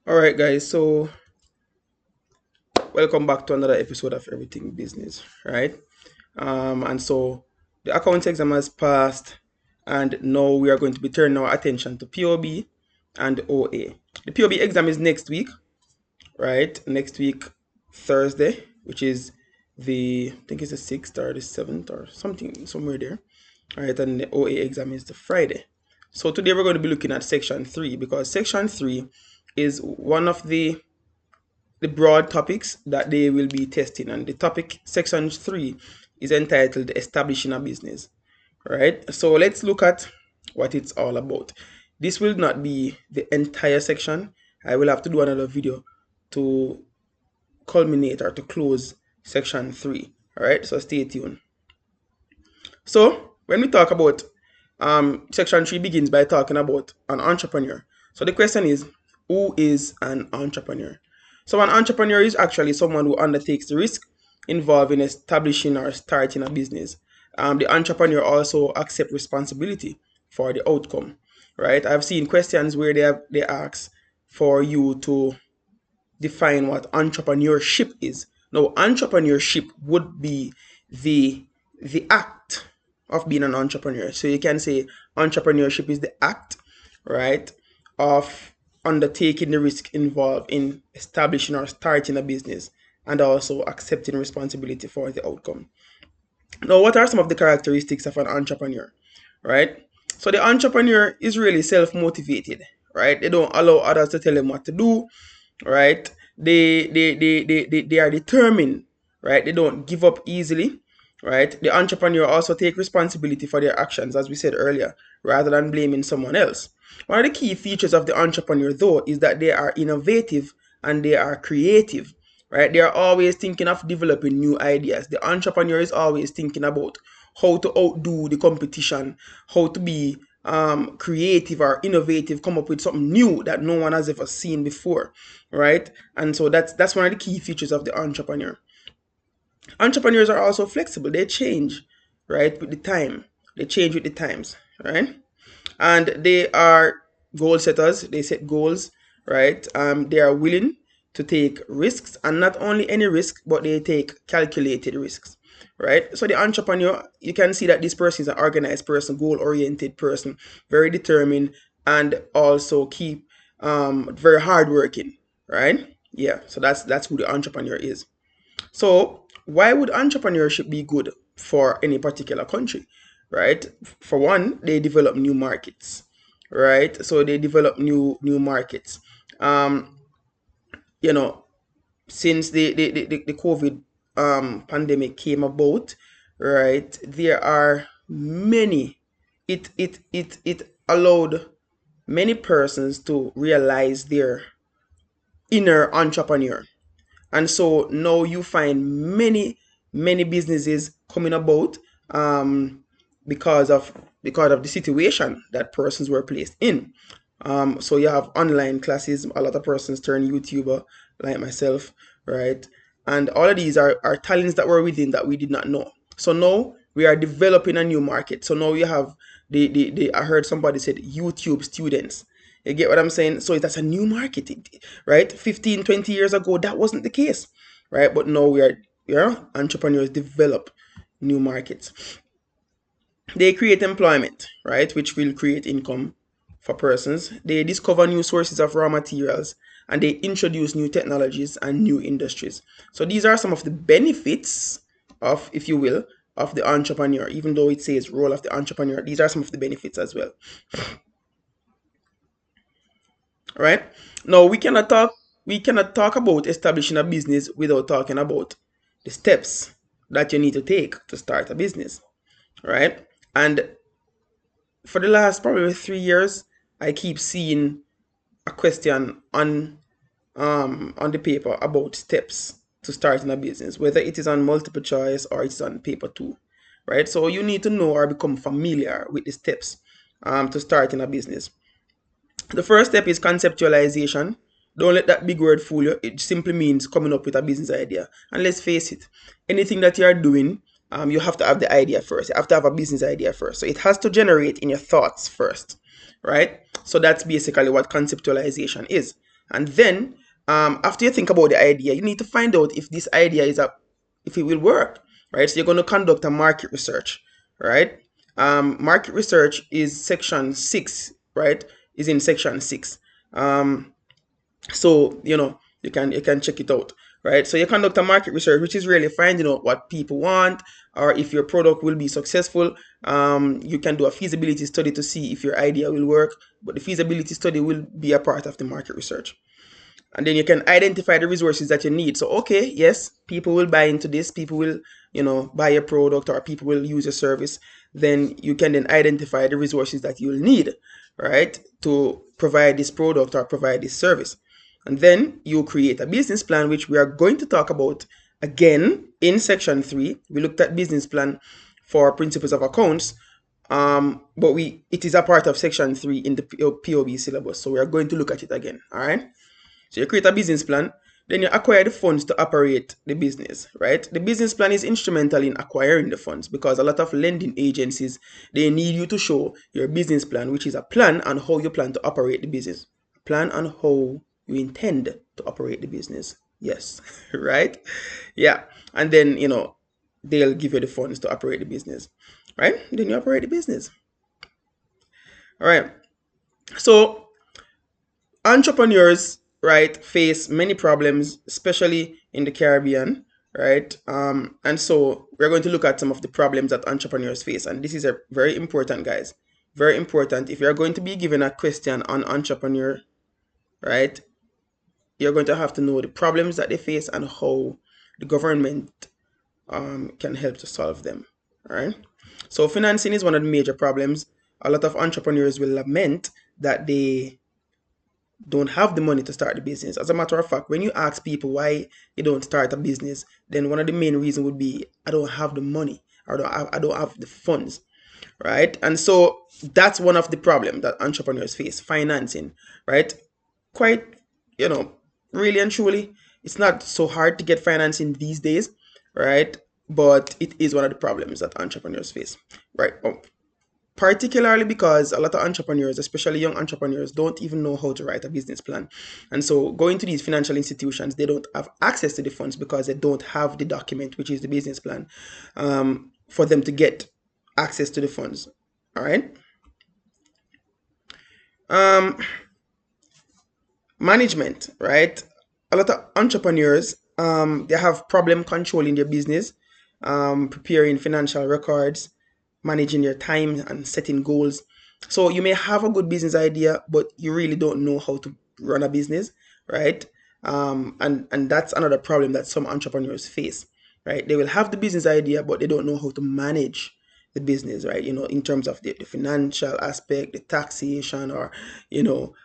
All right, guys. So welcome back to another episode of Everything Business, right? And so the account exam has passed, and now we are going to be turning our attention to POB and OA. The POB exam is next week, right? Next week, Thursday, which is I think it's the 6th or the 7th or something, somewhere there, right? And the OA exam is the Friday. So today we're going to be looking at section 3 because section 3 is one of the broad topics that they will be testing, and the topic section 3 is entitled establishing a business, right? So let's look at what it's all about. This will not be the entire section. I will have to do another video to culminate or to close section 3. All right, so stay tuned. So when we talk about section 3 begins by talking about an entrepreneur. So the question is, who is an entrepreneur? So an entrepreneur is actually someone who undertakes the risk involved in establishing or starting a business. The entrepreneur also accepts responsibility for the outcome, right? I've seen questions where they ask for you to define what entrepreneurship is. Now, entrepreneurship would be the the act of being an entrepreneur. So you can say entrepreneurship is the act, right, of undertaking the risk involved in establishing or starting a business and also accepting responsibility for the outcome. Now, what are some of the characteristics of an entrepreneur, right? So the entrepreneur is really self-motivated, right? They don't allow others to tell them what to do, right? They are determined, right? They don't give up easily, right? The entrepreneur also take responsibility for their actions, as we said earlier, rather than blaming someone else. One of the key features of the entrepreneur, though, is that they are innovative and they are creative, right? They are always thinking of developing new ideas. The entrepreneur is always thinking about how to outdo the competition, how to be creative or innovative, come up with something new that no one has ever seen before, right? And so that's one of the key features of the entrepreneur. Entrepreneurs are also flexible. They change, right, with the time. They change with the times, right? And they are goal setters. They set goals, right? They are willing to take risks, and not only any risk, but they take calculated risks, right? So the entrepreneur, you can see that this person is an organized person, goal-oriented person, very determined, and also keep very hardworking, right? Yeah, so that's who the entrepreneur is. So why would entrepreneurship be good for any particular country, right? For one, they develop new markets, right? So they develop new markets. Um, you know, since the COVID pandemic came about, right? There are many. It allowed many persons to realize their inner entrepreneur. And so now you find many businesses coming about because of the situation that persons were placed in. So you have online classes. A lot of persons turn YouTuber, like myself, right? And all of these are talents that were within that we did not know. So now we are developing a new market. So now you have the I heard somebody said YouTube students. You get what I'm saying? So that's a new market, right? 15, 20 years ago, that wasn't the case, right? But now entrepreneurs develop new markets. They create employment, right? Which will create income for persons. They discover new sources of raw materials, and they introduce new technologies and new industries. So these are some of the benefits of, if you will, of the entrepreneur. Even though it says role of the entrepreneur, these are some of the benefits as well. Right? Now we cannot talk about establishing a business without talking about the steps that you need to take to start a business, right? And for the last probably 3 years, I keep seeing a question on the paper about steps to starting a business, whether it is on multiple choice or it's on paper two, right? So you need to know or become familiar with the steps to starting a business. The first step is conceptualization. Don't let that big word fool you. It simply means coming up with a business idea. And let's face it, anything that you are doing, you have to have the idea first. You have to have a business idea first. So it has to generate in your thoughts first, right? So that's basically what conceptualization is. And then after you think about the idea, you need to find out if this idea if it will work, right? So you're going to conduct a market research, right? Market research is section 6, right? Is in section 6. So you can check it out, right? So you conduct a market research, which is really finding out what people want, or if your product will be successful. You can do a feasibility study to see if your idea will work, but the feasibility study will be a part of the market research. And then you can identify the resources that you need. So okay, yes, people will buy into this, people will buy your product, or people will use your service. Then you can then identify the resources that you'll need, right, to provide this product or provide this service. And then you create a business plan, which we are going to talk about again in section 3. We looked at business plan for principles of accounts, but it is a part of section 3 in the POB syllabus, so we are going to look at it again. All right. So you create a business plan, then you acquire the funds to operate the business, right? The business plan is instrumental in acquiring the funds, because a lot of lending agencies, they need you to show your business plan, which is a plan on how you plan to operate the business. A plan on how you intend to operate the business. Yes, right? Yeah. And then, they'll give you the funds to operate the business, right? Then you operate the business. All right. So entrepreneurs, right, face many problems, especially in the Caribbean, right? And so we're going to look at some of the problems that entrepreneurs face, and this is a very important, guys, very important. If you're going to be given a question on entrepreneur, right, you're going to have to know the problems that they face and how the government can help to solve them. All right. So financing is one of the major problems. A lot of entrepreneurs will lament that they don't have the money to start the business. As a matter of fact, when you ask people why you don't start a business, then one of the main reasons would be, I don't have the money, or I don't have the funds, right? And so that's one of the problems that entrepreneurs face, financing, right? Quite, really and truly, it's not so hard to get financing these days, right? But it is one of the problems that entrepreneurs face, right? Particularly because a lot of entrepreneurs, especially young entrepreneurs, don't even know how to write a business plan. And so going to these financial institutions, they don't have access to the funds because they don't have the document, which is the business plan, for them to get access to the funds. All right. Management, right? A lot of entrepreneurs, they have problem controlling their business, preparing financial records, managing your time, and setting goals. So you may have a good business idea, but you really don't know how to run a business, right? And that's another problem that some entrepreneurs face, right? They will have the business idea, but they don't know how to manage the business, right? In terms of the financial aspect, the taxation, or you know,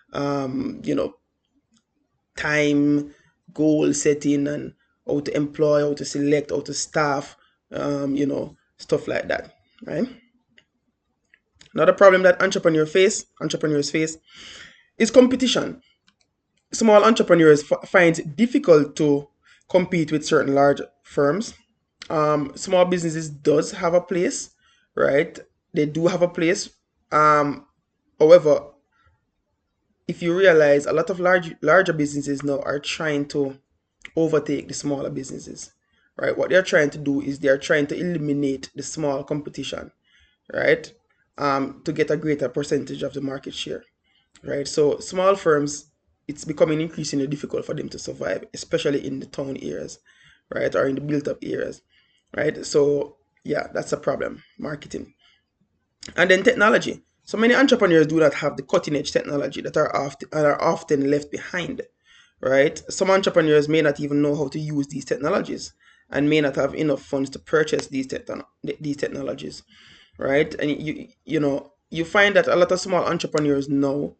time, goal setting, and how to employ, how to select, how to staff, stuff like that, right? Another problem that entrepreneurs face is competition. Small entrepreneurs find it difficult to compete with certain large firms. Small businesses does have a place, right? They do have a place. However, if you realize, a lot of larger businesses now are trying to overtake the smaller businesses, right? What they're trying to do is they're trying to eliminate the small competition, right? To get a greater percentage of the market share, right? So small firms, it's becoming increasingly difficult for them to survive, especially in the town areas, right, or in the built-up areas, right? So yeah, that's a problem. Marketing. And then technology. So many entrepreneurs do not have the cutting edge technology that are often left behind, right? Some entrepreneurs may not even know how to use these technologies, and may not have enough funds to purchase these technologies, right? And you find that a lot of small entrepreneurs now,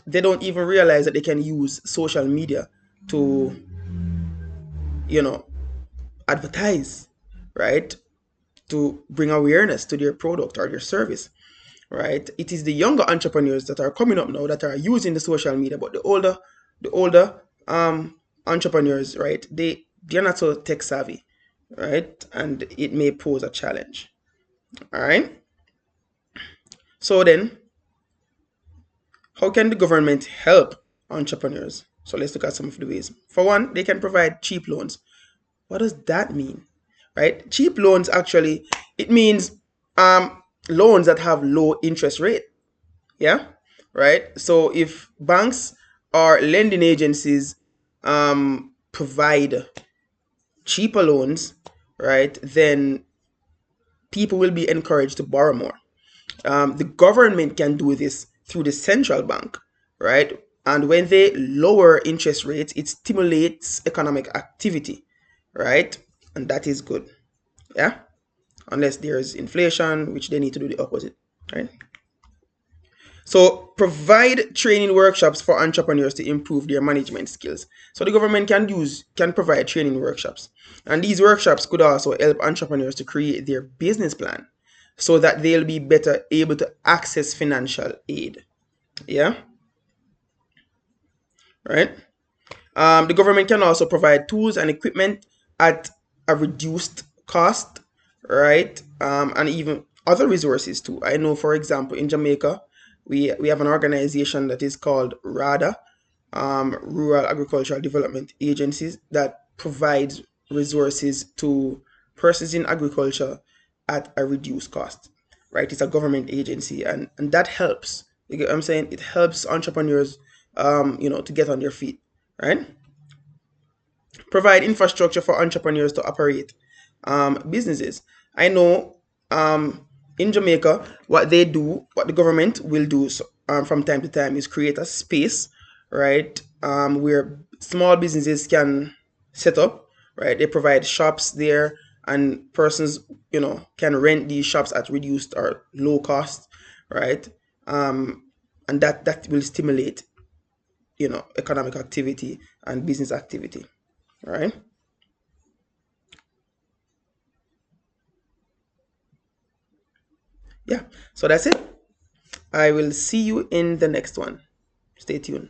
they don't even realize that they can use social media to you know advertise, right? To bring awareness to their product or their service, right? It is the younger entrepreneurs that are coming up now that are using the social media, but the older entrepreneurs, right? They're not so tech savvy, right? And it may pose a challenge. All right. So then, how can the government help entrepreneurs. So let's look at some of the ways. For one, they can provide cheap loans. What does that mean? Right? Cheap loans actually, it means loans that have low interest rate. Yeah, right. So if banks or lending agencies provide cheaper loans, right, then people will be encouraged to borrow more. The government can do this through the central bank, right? And when they lower interest rates, it stimulates economic activity, right? And that is good. Yeah, unless there's inflation, which they need to do the opposite, right? So provide training workshops for entrepreneurs to improve their management skills. So the government can provide training workshops. And these workshops could also help entrepreneurs to create their business plan so that they'll be better able to access financial aid. Yeah, right? The government can also provide tools and equipment at a reduced cost, right? And even other resources too. I know, for example, in Jamaica, we have an organization that is called RADA, Rural Agricultural Development Agencies, that provides resources to persons in agriculture at a reduced cost, right? It's a government agency, and that helps. You get what I'm saying? It helps entrepreneurs, to get on their feet, right? Provide infrastructure for entrepreneurs to operate businesses. I know in Jamaica, what the government will do from time to time is create a space, right, where small businesses can set up, right? They provide shops there, and persons, can rent these shops at reduced or low cost, right? And that will stimulate, economic activity and business activity, right? Yeah, so that's it. I will see you in the next one. Stay tuned.